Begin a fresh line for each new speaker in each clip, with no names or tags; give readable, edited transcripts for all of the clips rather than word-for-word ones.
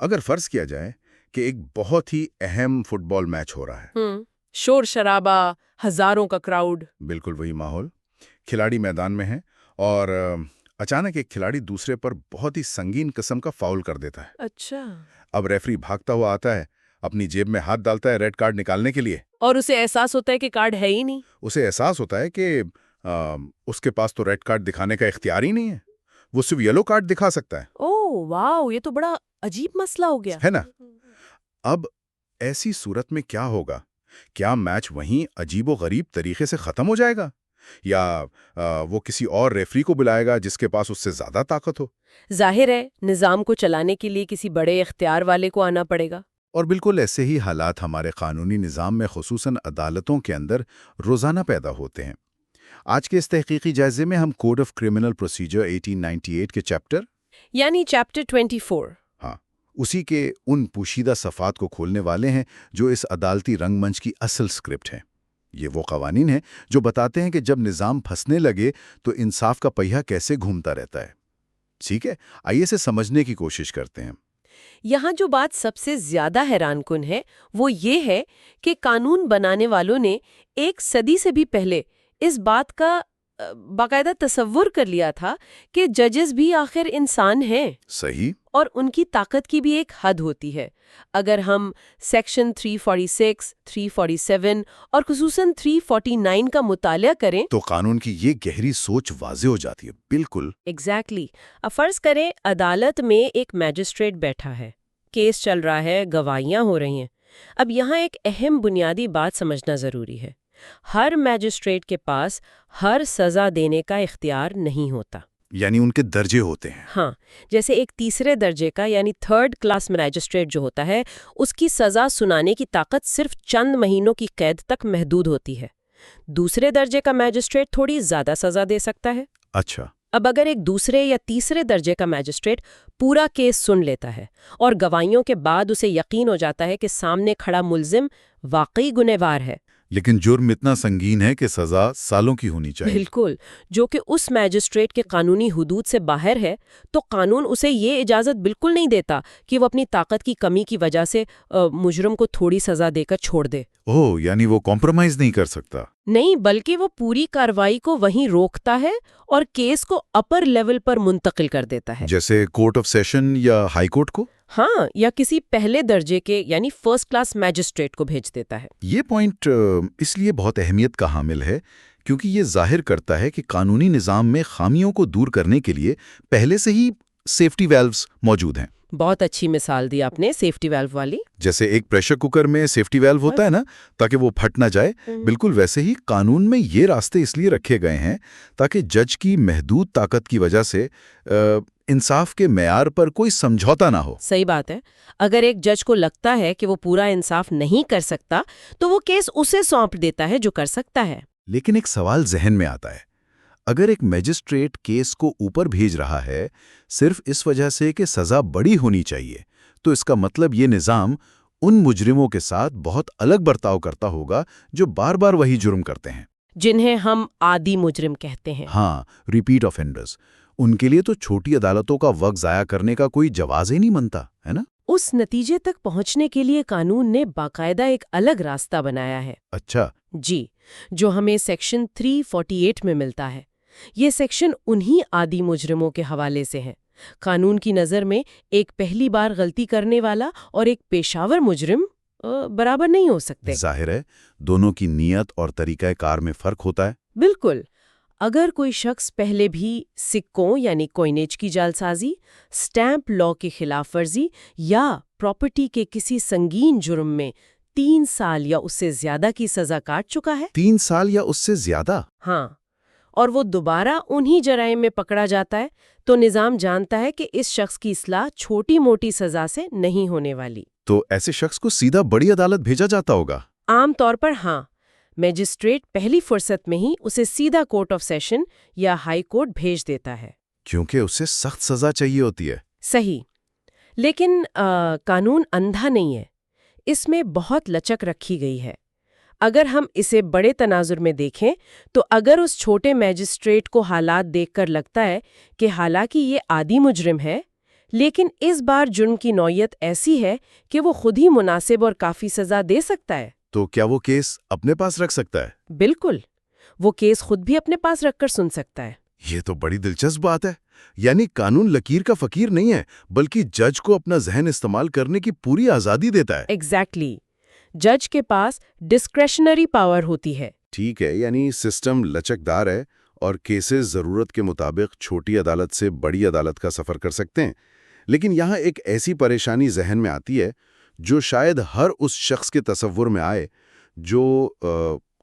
اگر فرض کیا جائے کہ ایک بہت ہی اہم فٹ بال میچ ہو رہا ہے،
شور شرابہ، ہزاروں کا کراؤڈ.
بالکل وہی ماحول، کھلاڑی میدان میں ہیں اور اچانک ایک کھلاڑی دوسرے پر بہت ہی سنگین قسم کا فاؤل کر دیتا ہے۔
اچھا.
اب ریفری بھاگتا ہوا آتا ہے، اپنی جیب میں ہاتھ ڈالتا ہے ریڈ کارڈ نکالنے کے لیے۔
اور اسے احساس ہوتا ہے کہ کارڈ ہے ہی نہیں.
اسے احساس ہوتا ہے کہ اس کے پاس تو ریڈ کارڈ دکھانے کا اختیار ہی نہیں ہے، وہ صرف یلو کارڈ دکھا سکتا ہے۔
اوہ واو، یہ تو بڑا عجیب مسئلہ ہو گیا
ہے نا؟ اب ایسی صورت میں کیا ہوگا؟ کیا میچ وہیں عجیب و غریب طریقے سے ختم ہو جائے گا؟ یا وہ کسی اور ریفری کو بلائے گا جس کے پاس اس سے زیادہ طاقت ہو؟
ظاہر ہے نظام کو چلانے کے لیے کسی بڑے اختیار والے کو آنا پڑے گا۔
اور بالکل ایسے ہی حالات ہمارے قانونی نظام میں خصوصاً عدالتوں کے اندر روزانہ پیدا ہوتے ہیں۔ آج کے اس تحقیقی جائزے میں ہم کوڈ آف کرمنل پروسیجر 1898 کے چیپٹر
یعنی چیپٹر 24
ہاں اسی کے ان پوشیدہ صفحات کو کھولنے والے ہیں جو اس عدالتی رنگ منچ کی اصل سکرپٹ ہیں۔ یہ وہ قوانین ہیں جو بتاتے ہیں کہ جب نظام پھنسنے لگے تو انصاف کا پہیہ کیسے گھومتا رہتا ہے۔ ٹھیک ہے، آئیے اسے سمجھنے کی کوشش کرتے ہیں۔
یہاں جو بات سب سے زیادہ حیران کن ہے وہ یہ ہے کہ قانون بنانے والوں نے ایک صدی سے بھی پہلے اس بات کا باقاعدہ تصور کر لیا تھا کہ ججز بھی آخر انسان ہیں۔
صحیح۔
اور ان کی طاقت کی بھی ایک حد ہوتی ہے۔ اگر ہم سیکشن 346، 347 اور خصوصاً 349 کا مطالعہ کریں
تو قانون کی یہ گہری سوچ واضح ہو جاتی ہے۔ بالکل
ایگزیکٹلی۔ اب فرض کریں عدالت میں ایک میجسٹریٹ بیٹھا ہے، کیس چل رہا ہے، گواہیاں ہو رہی ہیں۔ اب یہاں ایک اہم بنیادی بات سمجھنا ضروری ہے۔ ہر میجسٹریٹ کے پاس ہر سزا دینے کا اختیار نہیں ہوتا،
یعنی ان کے درجے ہوتے ہیں۔
ہاں، جیسے ایک تیسرے درجے کا یعنی تھرڈ کلاس میجسٹریٹ جو ہوتا ہے اس کی سزا سنانے کی طاقت صرف چند مہینوں کی قید تک محدود ہوتی ہے۔ دوسرے درجے کا میجسٹریٹ تھوڑی زیادہ سزا دے سکتا ہے۔
اچھا۔
اب اگر ایک دوسرے یا تیسرے درجے کا میجسٹریٹ پورا کیس سن لیتا ہے اور گواہیوں کے بعد اسے یقین ہو جاتا ہے کہ سامنے کھڑا ملزم واقعی گنہگار ہے،
لیکن جرم اتنا سنگین ہے کہ سزا سالوں کی ہونی چاہیے،
بالکل، جو کہ اس میجسٹریٹ کے قانونی حدود سے باہر ہے، تو قانون اسے یہ اجازت بالکل نہیں دیتا کہ وہ اپنی طاقت کی کمی کی وجہ سے مجرم کو تھوڑی سزا دے کر چھوڑ دے۔
اوہ، یعنی وہ کمپرومائز نہیں کر سکتا۔
نہیں، بلکہ وہ پوری کارروائی کو وہیں روکتا ہے اور کیس کو اپر لیول پر منتقل کر دیتا ہے،
جیسے کورٹ آف سیشن یا ہائی کورٹ کو؟
ہاں، یا کسی پہلے درجے کے یعنی فرسٹ کلاس میجسٹریٹ کو بھیج دیتا ہے۔
یہ پوائنٹ اس لیے بہت اہمیت کا حامل ہے کیونکہ یہ ظاہر کرتا ہے کہ قانونی نظام میں خامیوں کو دور کرنے کے لیے پہلے سے ہی سیفٹی ویلوز موجود ہیں۔
بہت اچھی مثال دی آپ نے سیفٹی ویلو والی۔
جیسے ایک پریشر کوکر میں سیفٹی ویلو ہوتا ہے نا تاکہ وہ پھٹ نہ جائے، بالکل ویسے ہی قانون میں یہ راستے اس لیے رکھے گئے ہیں تاکہ جج کی محدود طاقت کی وجہ سے انصاف کے معیار پر کوئی سمجھوتا نہ ہو۔
صحیح بات ہے۔ اگر ایک جج کو لگتا ہے کہ وہ پورا انصاف نہیں کر سکتا تو وہ کیس اسے سونپ دیتا ہے جو کر سکتا ہے۔
لیکن ایک سوال ذہن میں آتا ہے، اگر ایک میجسٹریٹ کیس کو اوپر بھیج رہا ہے صرف اس وجہ سے کہ سزا بڑی ہونی چاہیے، تو اس کا مطلب یہ نظام ان مجرموں کے ساتھ بہت الگ برتاؤ کرتا ہوگا جو بار بار وہی جرم کرتے ہیں،
جنہیں ہم عادی مجرم کہتے ہیں۔
ہاں، ریپیٹ آفینڈرز۔ ان کے لیے تو چھوٹی عدالتوں کا وقت ضائع کرنے کا کوئی جواز ہی نہیں بنتا، ہے نا؟
اس نتیجے تک پہنچنے کے لیے قانون نے باقاعدہ ایک الگ راستہ بنایا ہے۔
اچھا۔
جی، جو ہمیں سیکشن 348 میں ملتا ہے۔ یہ سیکشن انہی عادی مجرموں کے حوالے سے ہے۔ قانون کی نظر میں ایک پہلی بار غلطی کرنے والا اور ایک پیشاور مجرم برابر نہیں ہو سکتے۔
ظاہر ہے دونوں کی نیت اور طریقہ کار میں فرق ہوتا ہے۔
بالکل۔ اگر کوئی شخص پہلے بھی سکوں یعنی کوئنیج کی جعلسازی، سٹیمپ لا کی خلاف ورزی یا پراپرٹی کے کسی سنگین جرم میں 3 سال یا اس سے زیادہ کی سزا کاٹ چکا ہے،
3 سال یا اس سے زیادہ؟
ہاں، اور وہ دوبارہ انہی جرائم میں پکڑا جاتا ہے، تو نظام جانتا ہے کہ اس شخص کی اصلاح چھوٹی موٹی سزا سے نہیں ہونے والی۔
تو ایسے شخص کو سیدھا بڑی عدالت بھیجا جاتا ہوگا؟
عام طور پر ہاں، میجسٹریٹ پہلی فرصت میں ہی اسے سیدھا کورٹ آف سیشن یا ہائی کورٹ بھیج دیتا ہے،
کیونکہ اسے سخت سزا چاہیے ہوتی ہے۔
صحیح۔ لیکن قانون اندھا نہیں ہے، اس میں بہت لچک رکھی گئی ہے۔ اگر ہم اسے بڑے تناظر میں دیکھیں تو اگر اس چھوٹے میجسٹریٹ کو حالات دیکھ کر لگتا ہے کہ حالانکہ یہ عادی مجرم ہے لیکن اس بار جرم کی نوعیت ایسی ہے کہ وہ خود ہی مناسب اور کافی سزا دے سکتا ہے۔
تو کیا وہ کیس اپنے پاس رکھ سکتا ہے؟
بالکل، وہ کیس خود بھی اپنے پاس رکھ کر سن سکتا ہے۔
یہ تو بڑی دلچسپ بات ہے۔ یعنی قانون لکیر کا فقیر نہیں ہے، بلکہ جج کو اپنا ذہن استعمال کرنے کی پوری آزادی دیتا ہے۔
ایگزیکٹلی، جج کے پاس ڈسکریشنری پاور ہوتی ہے۔
ٹھیک ہے، یعنی سسٹم لچکدار ہے اور کیسز ضرورت کے مطابق چھوٹی عدالت سے بڑی عدالت کا سفر کر سکتے ہیں۔ لیکن یہاں ایک ایسی پریشانی ذہن میں آتی ہے جو شاید ہر اس شخص کے تصور میں آئے جو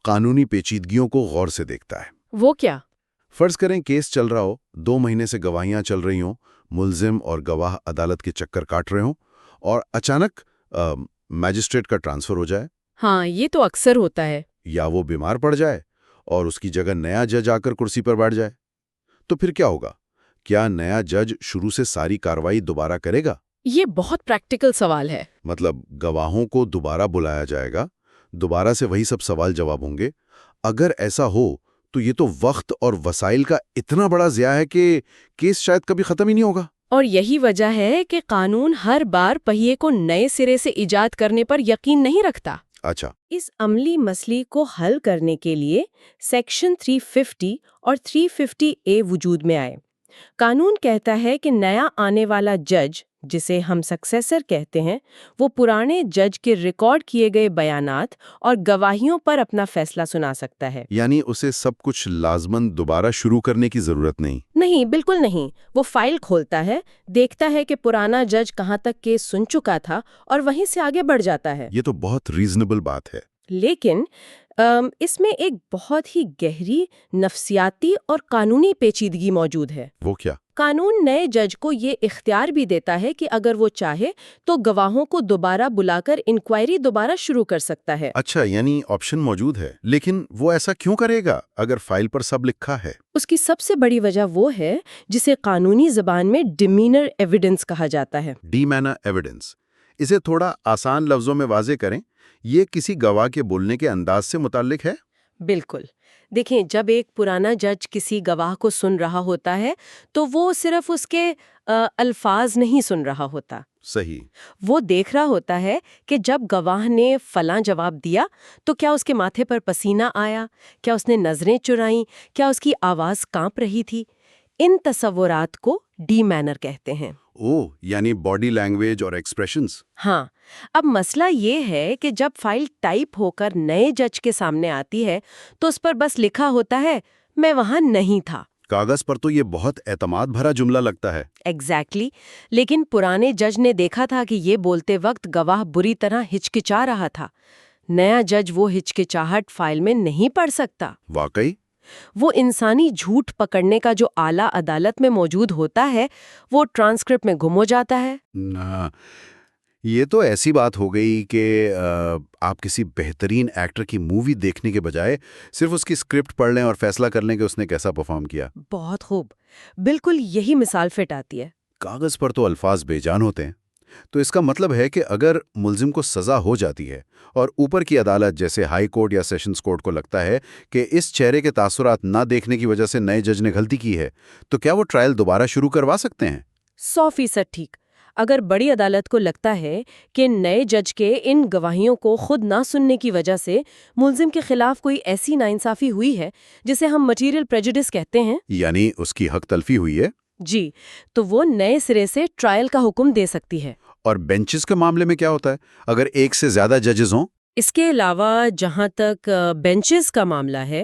قانونی پیچیدگیوں کو غور سے دیکھتا ہے۔
وہ کیا؟
فرض کریں کیس چل رہا ہو، 2 مہینے سے گواہیاں چل رہی ہوں، ملزم اور گواہ عدالت کے چکر کاٹ رہے ہوں، اور اچانک میجسٹریٹ کا ٹرانسفر ہو جائے،
ہاں، یہ تو اکثر ہوتا ہے۔
یا وہ بیمار پڑ جائے اور اس کی جگہ نیا جج آ کر کرسی پر بیٹھ جائے، تو پھر کیا ہوگا؟ کیا نیا جج شروع سے ساری کارروائی دوبارہ کرے گا؟
یہ بہت پریکٹیکل سوال ہے۔
مطلب گواہوں کو دوبارہ بلایا جائے گا، دوبارہ سے وہی سب سوال جواب ہوں گے؟ اگر ایسا ہو تو یہ تو وقت اور وسائل کا اتنا بڑا ضیاع ہے کہ کیس شاید کبھی ختم ہی نہیں ہوگا۔
اور یہی وجہ ہے کہ قانون ہر بار پہیے کو نئے سرے سے ایجاد کرنے پر یقین نہیں رکھتا۔
اچھا،
اس عملی مسئلے کو حل کرنے کے لیے سیکشن 350 اور 350A وجود میں آئے۔ قانون کہتا ہے کہ نیا آنے والا جج، جسے ہم سکسیسر کہتے ہیں، وہ پرانے جج کے ریکارڈ کیے گئے بیانات اور گواہیوں پر اپنا فیصلہ سنا سکتا ہے۔
یعنی اسے سب کچھ لازماً دوبارہ شروع کرنے کی ضرورت نہیں؟
نہیں، بالکل نہیں۔ وہ فائل کھولتا ہے، دیکھتا ہے کہ پرانا جج کہاں تک کیس سن چکا تھا اور وہیں سے آگے بڑھ جاتا ہے۔
یہ تو بہت ریزنیبل بات ہے۔
لیکن اس میں ایک بہت ہی گہری نفسیاتی اور قانونی پیچیدگی موجود ہے۔
وہ کیا؟
قانون نئے جج کو یہ اختیار بھی دیتا ہے کہ اگر وہ چاہے تو گواہوں کو دوبارہ بلا کر انکوائری دوبارہ شروع کر سکتا ہے۔
اچھا، یعنی آپشن موجود ہے، لیکن وہ ایسا کیوں کرے گا اگر فائل پر سب لکھا ہے؟
اس کی سب سے بڑی وجہ وہ ہے جسے قانونی زبان میں ڈیمینر ایویڈنس کہا جاتا ہے۔
ڈیمینر ایویڈنس، اسے تھوڑا آسان لفظوں میں واضح کریں۔ یہ کسی گواہ کے بولنے کے انداز سے متعلق ہے؟
بالکل۔ دیکھیں، جب ایک پرانا جج کسی گواہ کو سن رہا ہوتا ہے تو وہ صرف اس کے الفاظ نہیں سن رہا ہوتا۔
صحیح۔
وہ دیکھ رہا ہوتا ہے کہ جب گواہ نے فلاں جواب دیا تو کیا اس کے ماتھے پر پسینہ آیا، کیا اس نے نظریں چرائیں، کیا اس کی آواز کانپ رہی تھی۔ ان تصورات کو ڈی مینر کہتے ہیں۔
یعنی باڈی لینگویج اور ایکسپریشنز۔
ہاں، اب مسئلہ یہ ہے کہ جب فائل ٹائپ ہو کر نئے جج کے سامنے آتی ہے تو اس پر بس لکھا ہوتا ہے میں وہاں نہیں تھا۔
کاغذ پر تو یہ بہت اعتماد بھرا جملہ لگتا ہے۔
ایگزیکٹلی، لیکن پرانے جج نے دیکھا تھا کہ یہ بولتے وقت گواہ بری طرح ہچکچا رہا تھا۔ نیا جج وہ ہچکچاہٹ فائل میں نہیں پڑھ سکتا۔
واقعی؟
وہ انسانی جھوٹ پکڑنے کا جو آلہ عدالت میں موجود ہوتا ہے وہ ٹرانسکرپٹ میں گم ہو جاتا ہے۔
یہ تو ایسی بات ہو گئی کہ آپ کسی بہترین ایکٹر کی مووی دیکھنے کے بجائے صرف اس کی اسکرپٹ پڑھ لیں اور فیصلہ کر لیں کہ اس نے کیسا پرفارم کیا۔
بہت خوب، بالکل یہی مثال فٹ آتی ہے۔
کاغذ پر تو الفاظ بے جان ہوتے ہیں، تو اس کا مطلب ہے کہ اگر ملزم کو سزا ہو جاتی ہے اور اوپر کی عدالت جیسے ہائی کورٹ یا سیشنز کورٹ کو لگتا ہے کہ اس چہرے کے تاثرات نہ دیکھنے کی وجہ سے نئے جج نے غلطی کی ہے، تو کیا وہ ٹرائل دوبارہ شروع کروا سکتے ہیں؟
100% ٹھیک۔ اگر بڑی عدالت کو لگتا ہے کہ نئے جج کے ان گواہیوں کو خود نہ سننے کی وجہ سے ملزم کے خلاف کوئی ایسی ناانصافی ہوئی ہے جسے ہم مٹیریل پریجوڈس کہتے ہیں،
یعنی اس کی حق تلفی ہوئی ہے،
جی، تو وہ نئے سرے سے ٹرائل کا حکم دے سکتی ہے۔
اور بینچز کے معاملے میں کیا ہوتا ہے اگر ایک سے زیادہ ججز ہوں؟
اس کے علاوہ جہاں تک بینچز کا معاملہ ہے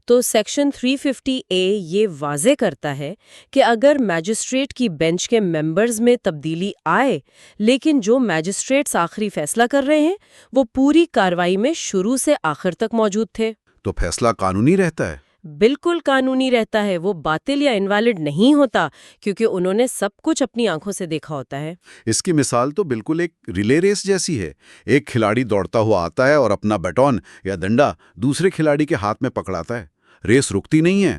تو سیکشن 350A یہ واضح کرتا ہے کہ اگر میجسٹریٹ کی بینچ کے ممبرز میں تبدیلی آئے لیکن جو میجسٹریٹس آخری فیصلہ کر رہے ہیں وہ پوری کارروائی میں شروع سے آخر تک موجود تھے،
تو فیصلہ قانونی رہتا ہے؟
بالکل قانونی رہتا ہے، وہ باطل یا انویلڈ نہیں ہوتا کیونکہ انہوں نے سب کچھ اپنی آنکھوں سے دیکھا ہوتا ہے۔
اس کی مثال تو بالکل ایک ریلے ریس جیسی ہے۔ ایک کھلاڑی دوڑتا ہوا آتا ہے اور اپنا بیٹون یا ڈنڈا دوسرے کھلاڑی کے ہاتھ میں پکڑاتا ہے۔ ریس رکتی نہیں ہے،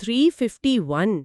351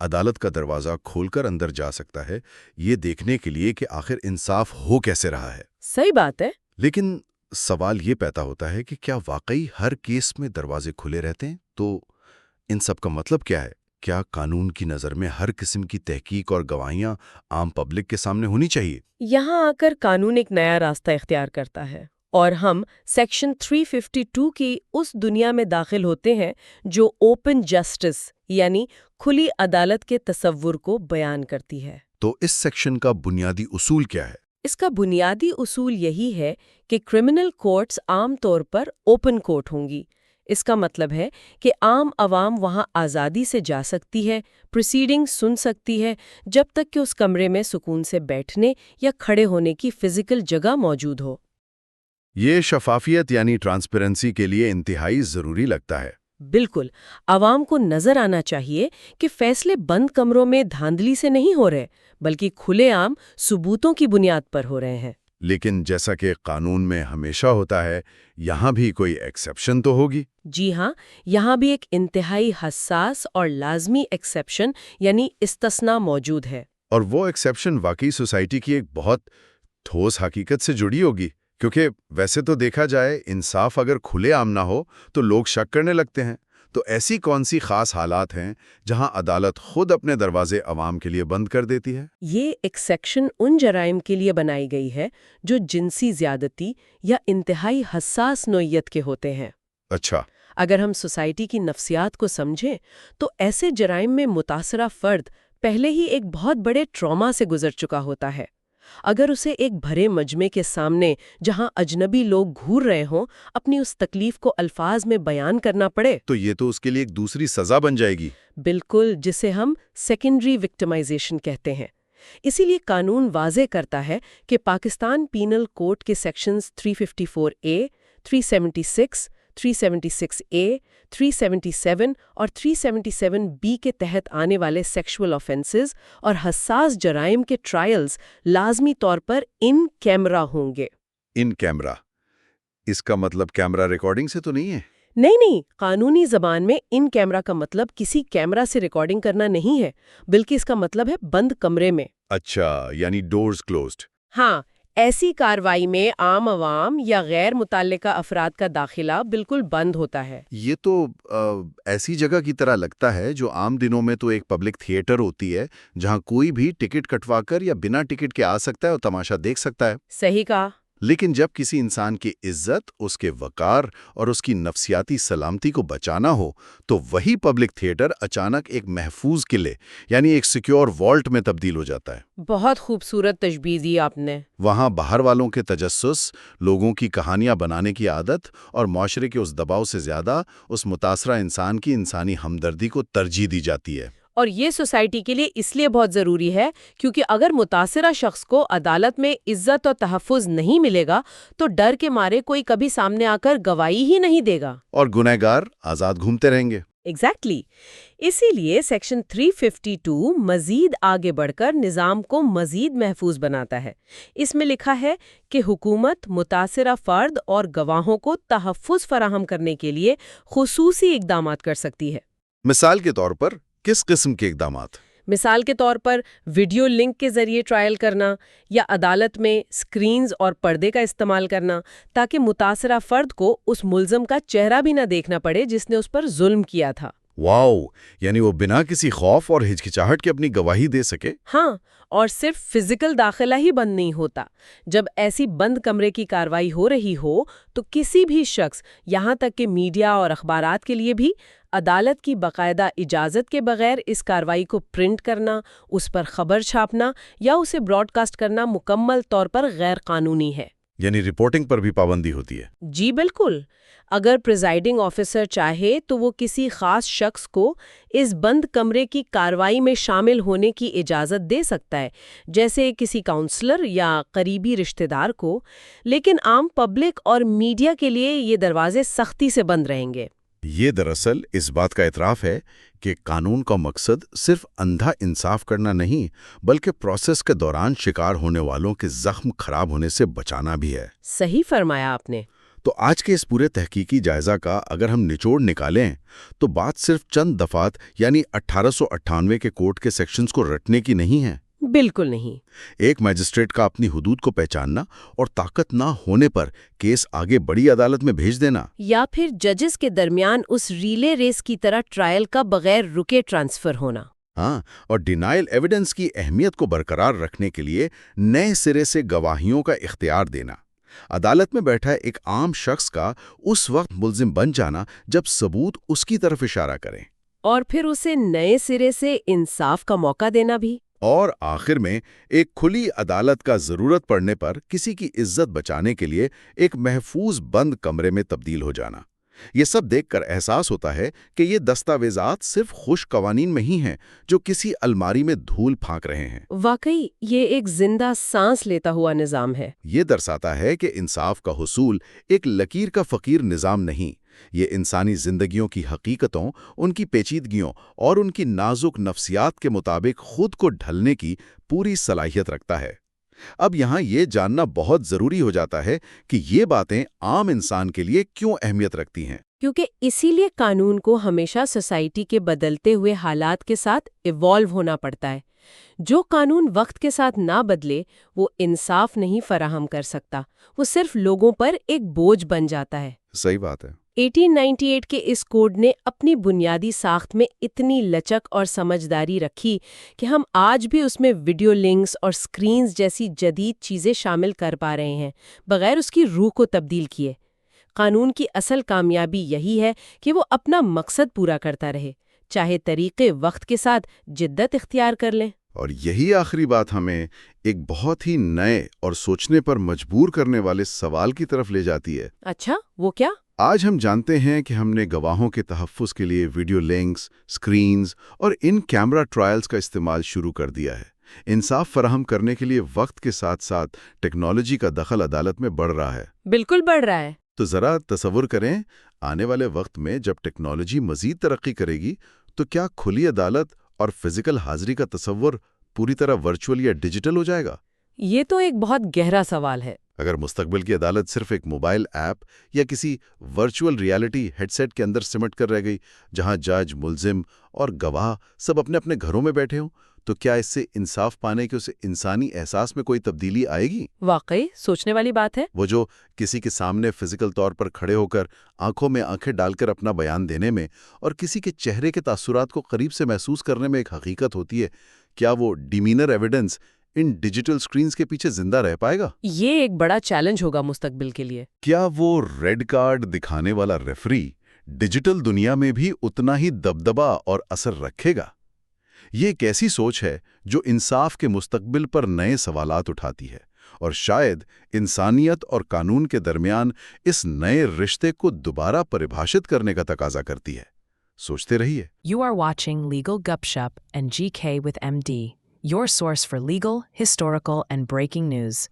عدالت کا دروازہ کھول کر اندر جا سکتا ہے، یہ دیکھنے کے لیے کہ آخر انصاف ہو کیسے رہا ہے۔
صحیح بات ہے۔
لیکن سوال یہ پیدا ہوتا ہے کہ کیا واقعی ہر کیس میں دروازے کھلے رہتے ہیں؟ تو ان سب کا مطلب کیا ہے؟ کیا قانون کی نظر میں ہر قسم کی تحقیق اور گواہیاں عام پبلک کے سامنے ہونی چاہیے؟
یہاں آ کر قانون ایک نیا راستہ اختیار کرتا ہے اور ہم سیکشن 352 کی اس دنیا میں داخل ہوتے ہیں جو اوپن جسٹس یعنی کھلی عدالت کے تصور کو بیان کرتی ہے۔
تو اس سیکشن کا بنیادی اصول کیا ہے؟
اس کا بنیادی اصول یہی ہے کہ کرمنل کورٹس عام طور پر اوپن کورٹ ہوں گی۔ اس کا مطلب ہے کہ عام عوام وہاں آزادی سے جا سکتی ہے، پروسیڈنگ سن سکتی ہے، جب تک کہ اس کمرے میں سکون سے بیٹھنے یا کھڑے ہونے کی فزیکل جگہ موجود ہو۔
یہ شفافیت یعنی ٹرانسپیرنسی کے لیے انتہائی ضروری لگتا ہے۔
بالکل، عوام کو نظر آنا چاہیے کہ فیصلے بند کمروں میں دھاندلی سے نہیں ہو رہے، بلکہ کھلے عام ثبوتوں کی بنیاد پر ہو رہے ہیں۔
لیکن جیسا کہ قانون میں ہمیشہ ہوتا ہے، یہاں بھی کوئی ایکسیپشن تو ہوگی؟
جی ہاں، یہاں بھی ایک انتہائی حساس اور لازمی ایکسیپشن یعنی استثناء موجود ہے۔
اور وہ ایکسیپشن واقعی سوسائٹی کی ایک بہت ٹھوس حقیقت سے جڑی ہوگی، کیونکہ ویسے تو دیکھا جائے انصاف اگر کھلے عام نہ ہو تو لوگ شک کرنے لگتے ہیں۔ تو ایسی کون سی خاص حالات ہیں جہاں عدالت خود اپنے دروازے عوام کے لیے بند کر دیتی ہے؟
یہ ایک سیکشن ان جرائم کے لیے بنائی گئی ہے جو جنسی زیادتی یا انتہائی حساس نوعیت کے ہوتے ہیں۔
اچھا۔
اگر ہم سوسائٹی کی نفسیات کو سمجھیں تو ایسے جرائم میں متاثرہ فرد پہلے ہی ایک بہت بڑے ٹراما سے گزر چکا ہوتا ہے۔ اگر اسے ایک بھرے مجمع کے سامنے جہاں اجنبی لوگ گھور رہے ہوں اپنی اس تکلیف کو الفاظ میں بیان کرنا پڑے
تو یہ تو اس کے لیے ایک دوسری سزا بن جائے گی۔
بالکل، جسے ہم سیکنڈری وکٹمائزیشن کہتے ہیں۔ اسی لیے قانون واضح کرتا ہے کہ پاکستان پینل کوڈ کے سیکشنز 354A، 376، 376A، 377 اور 377B کے تحت آنے والے سیکشول آفینسز اور حساس جرائم کے ٹرائلز لازمی طور پر ان کیمرہ ہوں گے۔
ان کیمرہ، اس کا مطلب کیمرہ ریکارڈنگ سے تو نہیں ہے؟
نہیں، قانونی زبان میں ان کیمرہ کا مطلب کسی کیمرہ سے ریکارڈنگ کرنا نہیں ہے، بلکہ اس کا مطلب ہے بند کمرے میں۔
اچھا، یعنی ڈورز کلوزڈ۔
ہاں، ایسی کارروائی میں عام عوام یا غیر متعلقہ افراد کا داخلہ بالکل بند ہوتا ہے۔
یہ تو ایسی جگہ کی طرح لگتا ہے جو عام دنوں میں تو ایک پبلک تھیٹر ہوتی ہے، جہاں کوئی بھی ٹکٹ کٹوا کر یا بنا ٹکٹ کے آ سکتا ہے اور تماشا دیکھ سکتا ہے۔
صحیح کہا۔
لیکن جب کسی انسان کی عزت، اس کے وقار اور اس کی نفسیاتی سلامتی کو بچانا ہو تو وہی پبلک تھیٹر اچانک ایک محفوظ قلعے یعنی ایک سیکیور والٹ میں تبدیل ہو جاتا ہے۔
بہت خوبصورت تشبیہ دی آپ نے۔
وہاں باہر والوں کے تجسس، لوگوں کی کہانیاں بنانے کی عادت اور معاشرے کے اس دباؤ سے زیادہ اس متاثرہ انسان کی انسانی ہمدردی کو ترجیح دی جاتی ہے۔
اور یہ سوسائٹی کے لیے اس لیے بہت ضروری ہے کیونکہ اگر متاثرہ شخص کو عدالت میں عزت اور تحفظ نہیں ملے گا تو ڈر کے مارے کوئی کبھی سامنے آ کر گواہی ہی نہیں دے گا،
اور گنہگار آزاد گھومتے رہیں گے۔
ایگزیکٹلی۔ اسی لیے سیکشن 352 مزید آگے بڑھ کر نظام کو مزید محفوظ بناتا ہے۔ اس میں لکھا ہے کہ حکومت متاثرہ فرد اور گواہوں کو تحفظ فراہم کرنے کے لیے خصوصی اقدامات کر سکتی ہے۔
مثال کے طور پر کس قسم کے اقدامات؟
مثال کے طور پر ویڈیو لنک کے ذریعے ٹرائل کرنا یا عدالت میں سکرینز اور پردے کا استعمال کرنا تاکہ متاثرہ فرد کو اس ملزم کا چہرہ بھی نہ دیکھنا پڑے جس نے اس پر ظلم کیا تھا۔
واو، یعنی وہ بنا کسی خوف اور ہچکچاہٹ کے اپنی گواہی دے سکے۔
ہاں، اور صرف فزیکل داخلہ ہی بند نہیں ہوتا۔ جب ایسی بند کمرے کی کارروائی ہو رہی ہو تو کسی بھی شخص، یہاں تک کہ میڈیا اور اخبارات کے لیے بھی، عدالت کی باقاعدہ اجازت کے بغیر اس کارروائی کو پرنٹ کرنا، اس پر خبر چھاپنا یا اسے براڈ کاسٹ کرنا مکمل طور پر غیر قانونی ہے۔
یعنی رپورٹنگ پر بھی پابندی ہوتی ہے؟
جی بالکل۔ اگر پریزائڈنگ آفیسر چاہے تو وہ کسی خاص شخص کو اس بند کمرے کی کارروائی میں شامل ہونے کی اجازت دے سکتا ہے، جیسے کسی کاؤنسلر یا قریبی رشتہ دار کو، لیکن عام پبلک اور میڈیا کے لیے یہ دروازے سختی سے بند رہیں گے۔
یہ دراصل اس بات کا اعتراف ہے کہ قانون کا مقصد صرف اندھا انصاف کرنا نہیں، بلکہ پروسیس کے دوران شکار ہونے والوں کے زخم خراب ہونے سے بچانا بھی ہے۔
صحیح فرمایا آپ نے۔
تو آج کے اس پورے تحقیقی جائزہ کا اگر ہم نچوڑ نکالیں تو بات صرف چند دفعات یعنی 1898 کے کورٹ کے سیکشنز کو رٹنے کی نہیں ہے۔
بالکل نہیں۔
ایک میجسٹریٹ کا اپنی حدود کو پہچاننا اور طاقت نہ ہونے پر کیس آگے بڑی عدالت میں بھیج دینا،
یا پھر ججز کے درمیان اس ریلے ریس کی طرح ٹرائل کا بغیر رکے ٹرانسفر ہونا۔
ہاں، اور ڈینائل ایویڈنس کی اہمیت کو برقرار رکھنے کے لیے نئے سرے سے گواہیوں کا اختیار دینا۔ عدالت میں بیٹھا ایک عام شخص کا اس وقت ملزم بن جانا جب ثبوت اس کی طرف اشارہ کریں،
اور پھر اسے نئے سرے سے انصاف کا موقع دینا بھی۔
اور آخر میں ایک کھلی عدالت کا ضرورت پڑنے پر کسی کی عزت بچانے کے لیے ایک محفوظ بند کمرے میں تبدیل ہو جانا۔ یہ سب دیکھ کر احساس ہوتا ہے کہ یہ دستاویزات صرف خوش قوانین میں ہی ہیں جو کسی الماری میں دھول پھانک رہے ہیں۔
واقعی یہ ایک زندہ سانس لیتا ہوا نظام ہے۔
یہ درساتا ہے کہ انصاف کا حصول ایک لکیر کا فقیر نظام نہیں، یہ انسانی زندگیوں کی حقیقتوں، ان کی پیچیدگیوں اور ان کی نازک نفسیات کے مطابق خود کو ڈھلنے کی پوری صلاحیت رکھتا ہے۔ اب یہاں یہ جاننا بہت ضروری ہو جاتا ہے کہ یہ باتیں عام انسان کے لیے کیوں اہمیت رکھتی ہیں۔
کیونکہ اسی لیے قانون کو ہمیشہ سوسائٹی کے بدلتے ہوئے حالات کے ساتھ ایوالو ہونا پڑتا ہے۔ جو قانون وقت کے ساتھ نہ بدلے وہ انصاف نہیں فراہم کر سکتا، وہ صرف لوگوں پر ایک بوجھ بن جاتا ہے۔
صحیح بات ہے۔
1898 کے اس کوڈ نے اپنی بنیادی ساخت میں اتنی لچک اور سمجھداری رکھی کہ ہم آج بھی اس میں ویڈیو لنکس اور سکرینز جیسی جدید چیزیں شامل کر پا رہے ہیں بغیر اس کی روح کو تبدیل کیے۔ قانون کی اصل کامیابی یہی ہے کہ وہ اپنا مقصد پورا کرتا رہے، چاہے طریقے وقت کے ساتھ جدت اختیار کر لیں۔
اور یہی آخری بات ہمیں ایک بہت ہی نئے اور سوچنے پر مجبور کرنے والے سوال کی طرف لے جاتی ہے۔
اچھا، وہ کیا؟
آج ہم جانتے ہیں کہ ہم نے گواہوں کے تحفظ کے لیے ویڈیو لنکس، سکرینز اور ان کیمرہ ٹرائلز کا استعمال شروع کر دیا ہے۔ انصاف فراہم کرنے کے لیے وقت کے ساتھ ساتھ ٹیکنالوجی کا دخل عدالت میں بڑھ رہا ہے۔
بالکل بڑھ رہا ہے۔
تو ذرا تصور کریں، آنے والے وقت میں جب ٹیکنالوجی مزید ترقی کرے گی تو کیا کھلی عدالت اور فزیکل حاضری کا تصور پوری طرح ورچوئل یا ڈیجیٹل ہو جائے گا؟
یہ تو ایک بہت گہرا سوال ہے۔
اگر مستقبل کی عدالت صرف ایک موبائل ایپ یا کسی ورچوئل ریالٹی ہیڈ سیٹ کے اندر سمٹ کر رہ گئی، جہاں جج، ملزم اور گواہ سب اپنے اپنے گھروں میں بیٹھے ہوں، تو کیا اس سے انصاف پانے کے اسے انسانی احساس میں کوئی تبدیلی آئے گی؟
واقعی سوچنے والی بات ہے۔
وہ جو کسی کے سامنے فزیکل طور پر کھڑے ہو کر آنکھوں میں آنکھیں ڈال کر اپنا بیان دینے میں اور کسی کے چہرے کے تاثرات کو قریب سے محسوس کرنے میں ایک حقیقت ہوتی ہے، کیا وہ demeanour evidence in digital screens کے پیچھے زندہ رہ پائے گا؟
یہ ایک بڑا چیلنج ہوگا مستقبل کے لیے۔
کیا وہ ریڈ کارڈ دکھانے والا ریفری ڈیجیٹل دنیا میں بھی اتنا ہی دبدبا اور اثر رکھے گا؟ یہ ایک ایسی سوچ ہے جو انصاف کے مستقبل پر نئے سوالات اٹھاتی ہے اور شاید انسانیت اور قانون کے درمیان اس نئے رشتے کو دوبارہ پریبھاشت کرنے کا تقاضا کرتی ہے۔ سوچتے رہیے۔
You are watching Legal Gupshup and GK with MD, your source for legal, historical, and breaking news.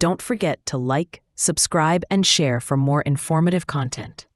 Don't forget to like, subscribe, and share for more informative content.